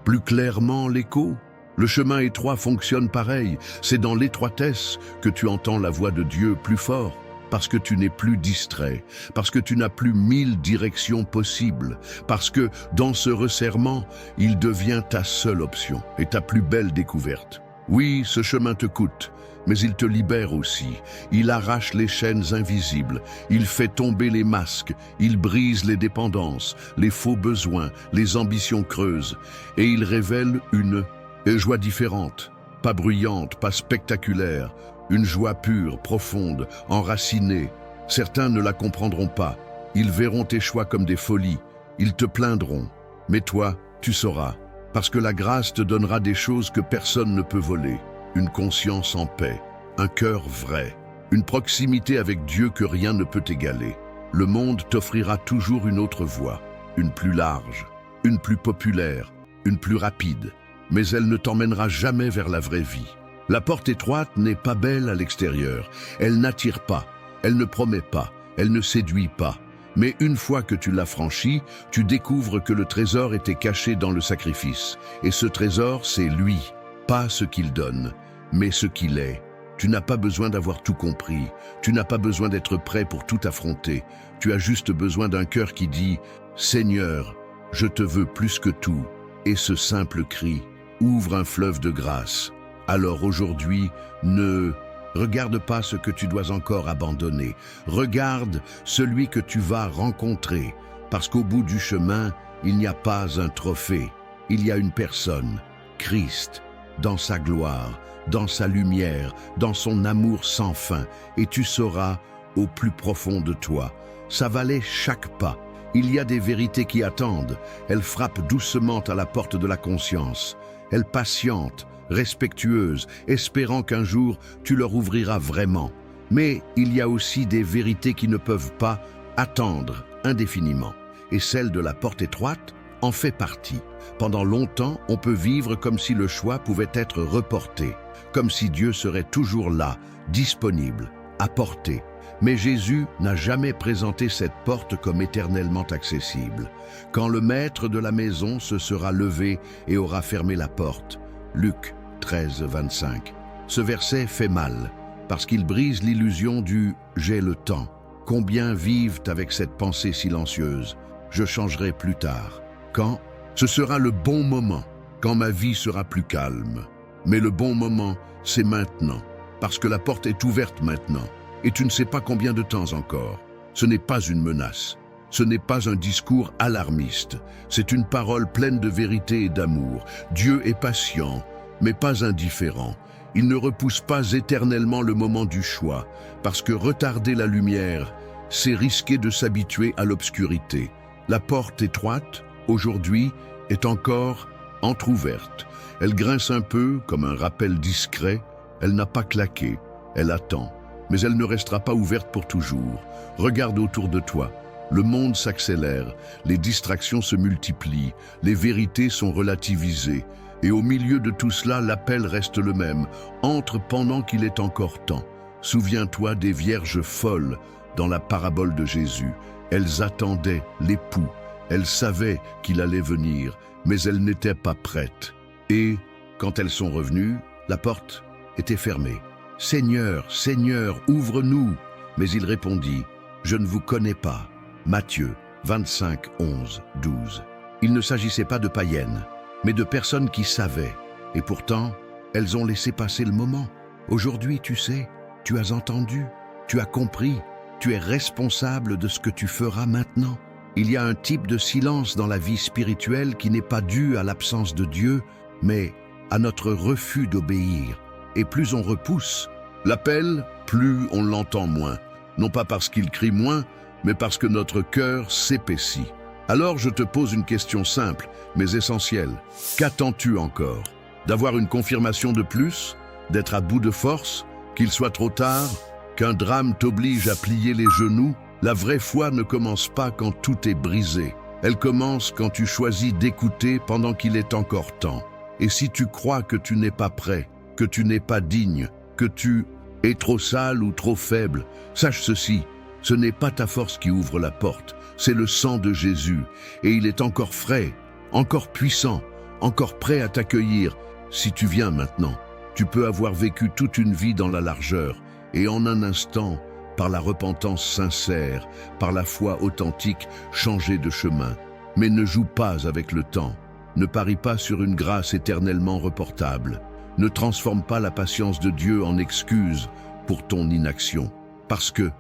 plus clairement l'écho? Le chemin étroit fonctionne pareil, c'est dans l'étroitesse que tu entends la voix de Dieu plus fort. Parce que tu n'es plus distrait, parce que tu n'as plus 1000 directions possibles, parce que dans ce resserrement, il devient ta seule option et ta plus belle découverte. Oui, ce chemin te coûte, mais il te libère aussi. Il arrache les chaînes invisibles, il fait tomber les masques, il brise les dépendances, les faux besoins, les ambitions creuses, et il révèle une joie différente, pas bruyante, pas spectaculaire, une joie pure, profonde, enracinée. Certains ne la comprendront pas. Ils verront tes choix comme des folies. Ils te plaindront. Mais toi, tu sauras. Parce que la grâce te donnera des choses que personne ne peut voler. Une conscience en paix, un cœur vrai, une proximité avec Dieu que rien ne peut égaler. Le monde t'offrira toujours une autre voie, une plus large, une plus populaire, une plus rapide. Mais elle ne t'emmènera jamais vers la vraie vie. La porte étroite n'est pas belle à l'extérieur, elle n'attire pas, elle ne promet pas, elle ne séduit pas. Mais une fois que tu l'as franchie, tu découvres que le trésor était caché dans le sacrifice. Et ce trésor, c'est lui, pas ce qu'il donne, mais ce qu'il est. Tu n'as pas besoin d'avoir tout compris, tu n'as pas besoin d'être prêt pour tout affronter. Tu as juste besoin d'un cœur qui dit « Seigneur, je te veux plus que tout ». Et ce simple cri ouvre un fleuve de grâce. Alors aujourd'hui, ne regarde pas ce que tu dois encore abandonner. Regarde celui que tu vas rencontrer. Parce qu'au bout du chemin, il n'y a pas un trophée. Il y a une personne, Christ, dans sa gloire, dans sa lumière, dans son amour sans fin. Et tu sauras au plus profond de toi. Ça valait chaque pas. Il y a des vérités qui attendent. Elles frappent doucement à la porte de la conscience. Elles patientent, respectueuses, espérant qu'un jour tu leur ouvriras vraiment. Mais il y a aussi des vérités qui ne peuvent pas attendre indéfiniment. Et celle de la porte étroite en fait partie. Pendant longtemps, on peut vivre comme si le choix pouvait être reporté, comme si Dieu serait toujours là, disponible, à portée. Mais Jésus n'a jamais présenté cette porte comme éternellement accessible. Quand le maître de la maison se sera levé et aura fermé la porte. Luc 13, 25. Ce verset fait mal, parce qu'il brise l'illusion du « j'ai le temps ». Combien vivent avec cette pensée silencieuse « je changerai plus tard ». Quand? Ce sera le bon moment, quand ma vie sera plus calme. Mais le bon moment, c'est maintenant, parce que la porte est ouverte maintenant. Et tu ne sais pas combien de temps encore. Ce n'est pas une menace. Ce n'est pas un discours alarmiste. C'est une parole pleine de vérité et d'amour. Dieu est patient, mais pas indifférent. Il ne repousse pas éternellement le moment du choix, parce que retarder la lumière, c'est risquer de s'habituer à l'obscurité. La porte étroite, aujourd'hui, est encore entr'ouverte. Elle grince un peu, comme un rappel discret. Elle n'a pas claqué. Elle attend. Mais elle ne restera pas ouverte pour toujours. Regarde autour de toi. Le monde s'accélère, les distractions se multiplient, les vérités sont relativisées. Et au milieu de tout cela, l'appel reste le même. Entre pendant qu'il est encore temps. Souviens-toi des vierges folles dans la parabole de Jésus. Elles attendaient l'époux. Elles savaient qu'il allait venir, mais elles n'étaient pas prêtes. Et, quand elles sont revenues, la porte était fermée. « Seigneur, Seigneur, ouvre-nous » Mais il répondit, « Je ne vous connais pas. » Matthieu 25, 11, 12. Il ne s'agissait pas de païennes, mais de personnes qui savaient. Et pourtant, elles ont laissé passer le moment. Aujourd'hui, tu sais, tu as entendu, tu as compris, tu es responsable de ce que tu feras maintenant. Il y a un type de silence dans la vie spirituelle qui n'est pas dû à l'absence de Dieu, mais à notre refus d'obéir. Et plus on repousse l'appel, plus on l'entend moins. Non pas parce qu'il crie moins, mais parce que notre cœur s'épaissit. Alors je te pose une question simple, mais essentielle. Qu'attends-tu encore? D'avoir une confirmation de plus? D'être à bout de force? Qu'il soit trop tard? Qu'un drame t'oblige à plier les genoux? La vraie foi ne commence pas quand tout est brisé. Elle commence quand tu choisis d'écouter pendant qu'il est encore temps. Et si tu crois que tu n'es pas prêt, que tu n'es pas digne, que tu es trop sale ou trop faible, sache ceci, ce n'est pas ta force qui ouvre la porte, c'est le sang de Jésus, et il est encore frais, encore puissant, encore prêt à t'accueillir. Si tu viens maintenant, tu peux avoir vécu toute une vie dans la largeur, et en un instant, par la repentance sincère, par la foi authentique, changer de chemin. Mais ne joue pas avec le temps. Ne parie pas sur une grâce éternellement reportable. Ne transforme pas la patience de Dieu en excuse pour ton inaction. Parce que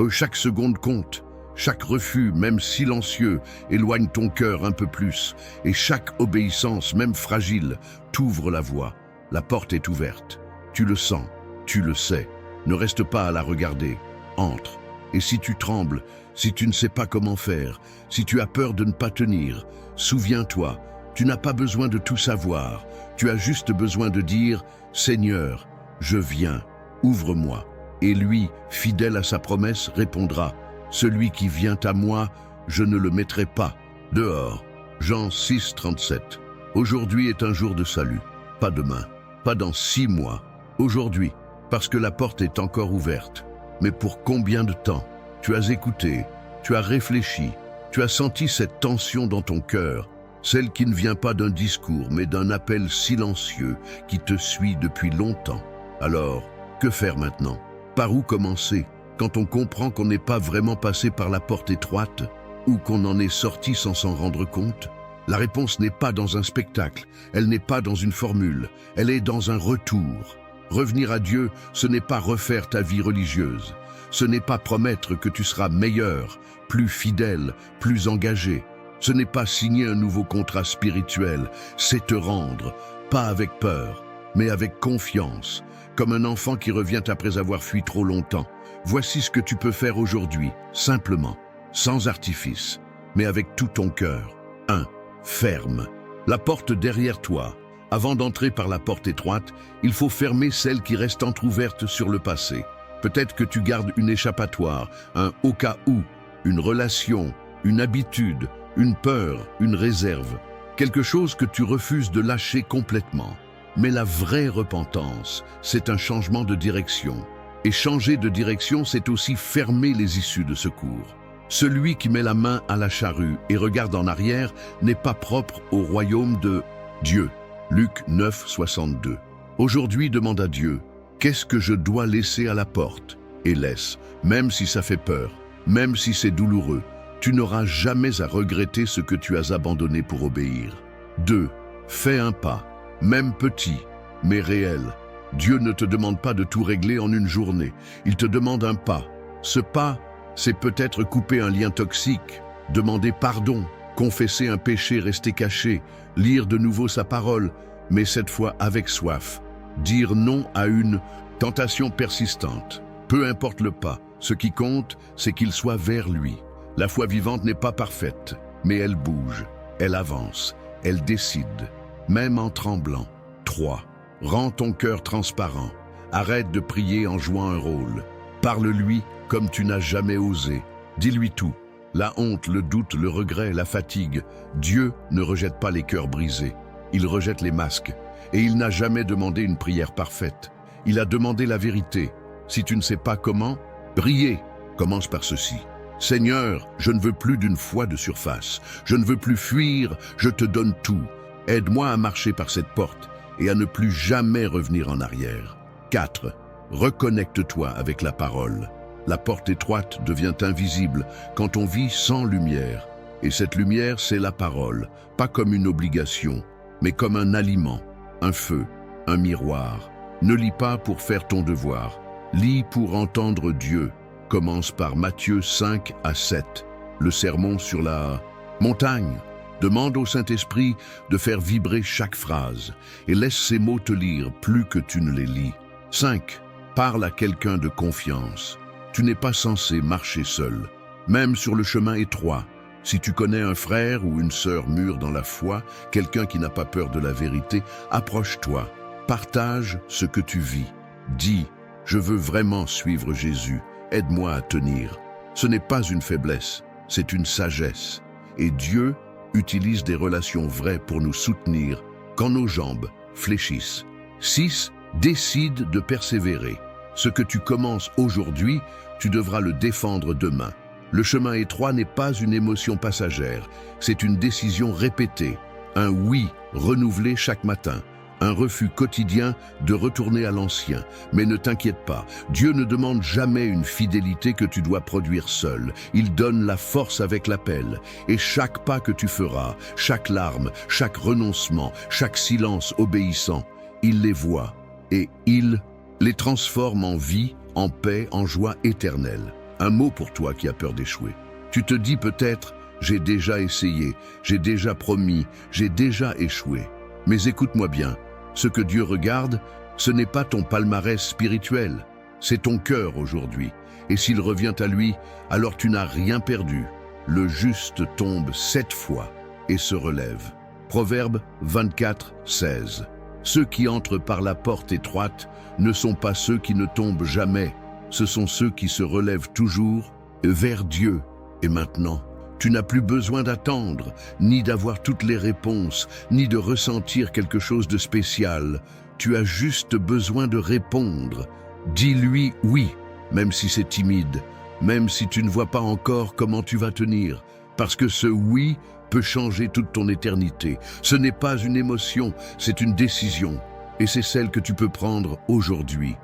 chaque seconde compte. Chaque refus, même silencieux, éloigne ton cœur un peu plus. Et chaque obéissance, même fragile, t'ouvre la voie. La porte est ouverte. Tu le sens, tu le sais. Ne reste pas à la regarder. Entre. Et si tu trembles, si tu ne sais pas comment faire, si tu as peur de ne pas tenir, souviens-toi, tu n'as pas besoin de tout savoir. Tu as juste besoin de dire « Seigneur, je viens, ouvre-moi ». Et lui, fidèle à sa promesse, répondra « Celui qui vient à moi, je ne le mettrai pas dehors ». Jean 6, 37. Aujourd'hui est un jour de salut. Pas demain, pas dans 6 mois. Aujourd'hui, parce que la porte est encore ouverte. Mais pour combien de temps? Tu as écouté, tu as réfléchi, tu as senti cette tension dans ton cœur, celle qui ne vient pas d'un discours, mais d'un appel silencieux qui te suit depuis longtemps. Alors, que faire maintenant? Par où commencer quand on comprend qu'on n'est pas vraiment passé par la porte étroite ou qu'on en est sorti sans s'en rendre compte? La réponse n'est pas dans un spectacle, elle n'est pas dans une formule, elle est dans un retour. Revenir à Dieu, ce n'est pas refaire ta vie religieuse. Ce n'est pas promettre que tu seras meilleur, plus fidèle, plus engagé. Ce n'est pas signer un nouveau contrat spirituel, c'est te rendre, pas avec peur, mais avec confiance, comme un enfant qui revient après avoir fui trop longtemps. Voici ce que tu peux faire aujourd'hui, simplement, sans artifice, mais avec tout ton cœur. 1. Ferme. La porte derrière toi. Avant d'entrer par la porte étroite, il faut fermer celle qui reste entrouverte sur le passé. Peut-être que tu gardes une échappatoire, un au cas où, une relation, une habitude, une peur, une réserve, quelque chose que tu refuses de lâcher complètement. Mais la vraie repentance, c'est un changement de direction. Et changer de direction, c'est aussi fermer les issues de secours. Celui qui met la main à la charrue et regarde en arrière n'est pas propre au royaume de Dieu. Luc 9, 62. Aujourd'hui, demande à Dieu, qu'est-ce que je dois laisser à la porte? Et laisse, même si ça fait peur, même si c'est douloureux. Tu n'auras jamais à regretter ce que tu as abandonné pour obéir. 2. Fais un pas, même petit, mais réel. Dieu ne te demande pas de tout régler en une journée. Il te demande un pas. Ce pas, c'est peut-être couper un lien toxique, demander pardon, confesser un péché resté caché, lire de nouveau sa parole, mais cette fois avec soif. Dire non à une tentation persistante. Peu importe le pas, ce qui compte, c'est qu'il soit vers lui. La foi vivante n'est pas parfaite, mais elle bouge, elle avance, elle décide, même en tremblant. 3. Rends ton cœur transparent. Arrête de prier en jouant un rôle. Parle-lui comme tu n'as jamais osé. Dis-lui tout. La honte, le doute, le regret, la fatigue. Dieu ne rejette pas les cœurs brisés. Il rejette les masques. Et il n'a jamais demandé une prière parfaite. Il a demandé la vérité. Si tu ne sais pas comment, prier. Commence par ceci. Seigneur, je ne veux plus d'une foi de surface. Je ne veux plus fuir, je te donne tout. Aide-moi à marcher par cette porte et à ne plus jamais revenir en arrière. 4. Reconnecte-toi avec la parole. La porte étroite devient invisible quand on vit sans lumière. Et cette lumière, c'est la parole, pas comme une obligation, mais comme un aliment, un feu, un miroir. Ne lis pas pour faire ton devoir, lis pour entendre Dieu. Commence par Matthieu 5 à 7, le sermon sur la montagne. Demande au Saint-Esprit de faire vibrer chaque phrase et laisse ces mots te lire plus que tu ne les lis. 5. Parle à quelqu'un de confiance. Tu n'es pas censé marcher seul. Même sur le chemin étroit, Si tu connais un frère ou une sœur mûre dans la foi, quelqu'un qui n'a pas peur de la vérité, approche-toi, partage ce que tu vis. Dis, je veux vraiment suivre Jésus, aide-moi à tenir. Ce n'est pas une faiblesse, c'est une sagesse. Et Dieu utilise des relations vraies pour nous soutenir quand nos jambes fléchissent. 6. Décide de persévérer. Ce que tu commences aujourd'hui, tu devras le défendre demain. Le chemin étroit n'est pas une émotion passagère, c'est une décision répétée, un oui renouvelé chaque matin, un refus quotidien de retourner à l'ancien. Mais ne t'inquiète pas, Dieu ne demande jamais une fidélité que tu dois produire seul. Il donne la force avec l'appel. Et chaque pas que tu feras, chaque larme, chaque renoncement, chaque silence obéissant, il les voit et il les transforme en vie, en paix, en joie éternelle. Un mot pour toi qui as peur d'échouer. Tu te dis peut-être, j'ai déjà essayé, j'ai déjà promis, j'ai déjà échoué. Mais écoute-moi bien, ce que Dieu regarde, ce n'est pas ton palmarès spirituel, c'est ton cœur aujourd'hui. Et s'il revient à lui, alors tu n'as rien perdu. Le juste tombe 7 fois et se relève. Proverbe 24, 16. Ceux qui entrent par la porte étroite ne sont pas ceux qui ne tombent jamais. Ce sont ceux qui se relèvent toujours vers Dieu. Et maintenant, tu n'as plus besoin d'attendre, ni d'avoir toutes les réponses, ni de ressentir quelque chose de spécial. Tu as juste besoin de répondre. Dis-lui oui, même si c'est timide, même si tu ne vois pas encore comment tu vas tenir. Parce que ce oui peut changer toute ton éternité. Ce n'est pas une émotion, c'est une décision. Et c'est celle que tu peux prendre aujourd'hui.